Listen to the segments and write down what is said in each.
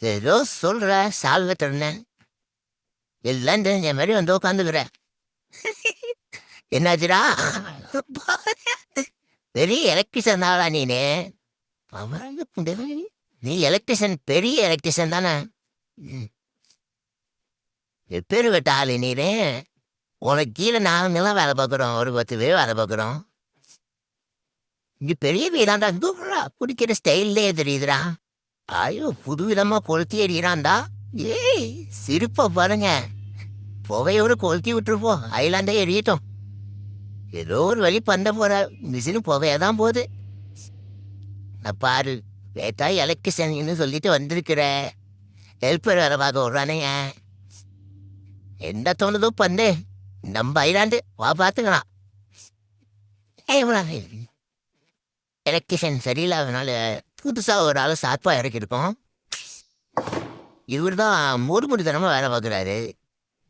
ஏதோ சொல்ற சால்வை தண்ணேன் எல்லாம் தெரிஞ்ச மாதிரி வந்து உட்காந்துக்கிறேன். என்னாச்சுடா? பெரிய எலக்ட்ரிஷியன் தானா நீனு? நீ எலக்ட்ரிஷியன், பெரிய எலக்ட்ரிஷியன் தானே? எப்பேரு வெட்ட ஆளு நீனு? உனக்கு கீழே நாங்கெல்லாம் வேலை பார்க்குறோம், ஒரு 10 பேர் வேலை பார்க்குறோம். இங்க பெரிய வீடாண்டா, குடிக்கிற ஸ்டைல்லே தெரியுதுடா. ஐயோ, புது விதமா கொளுத்தி எறிகிறான்டா. ஏய், சிரிப்ப பாருங்க. புகையோடு கொளுத்தி விட்டுருப்போம், ஐலாண்டே எரியட்டும். ஏதோ ஒரு வழி பண்ண போற, மிஷினு புகையாதான் போகுது. நான் பாரு, வேட்டா எலக்ட்ரிஷியன்னு சொல்லிட்டு வந்திருக்கிற ஹெல்ப்பர் வேலை பார்க்க விட்றானுங்க. என்ன தோணுதோ பண்ணு, நம்ம ஐலாண்டு வா பார்த்துக்கலாம். எலக்ட்ரிஷியன் சரியில்லாதனால புதுசாக ஒரு ஆள் சார்பாக இறக்கியிருக்கோம். இவர் தான் முறுமுறுத்தனமாக வேலை பார்க்குறாரு.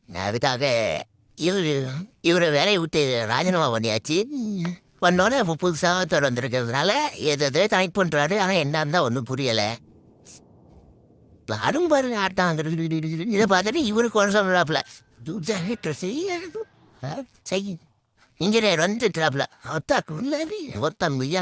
அதுக்காக இவரை வேலையை விட்டு ராஜினாமா பண்ணியாச்சு. பண்ணோன்னே இப்போ புதுசாக திறந்துருக்கிறதுனால எதை கனெக்ட் பண்ணுறாரு. ஆனால் என்ன இருந்தால் ஒன்றும் புரியலை. பாரும் பாருங்க ஆட்டம். இதை பார்த்துட்டு இவரு குறை சொல்கிறாப்புல. இன்ஜினியர் வந்துட்டாப்புல. ஒத்தா மியா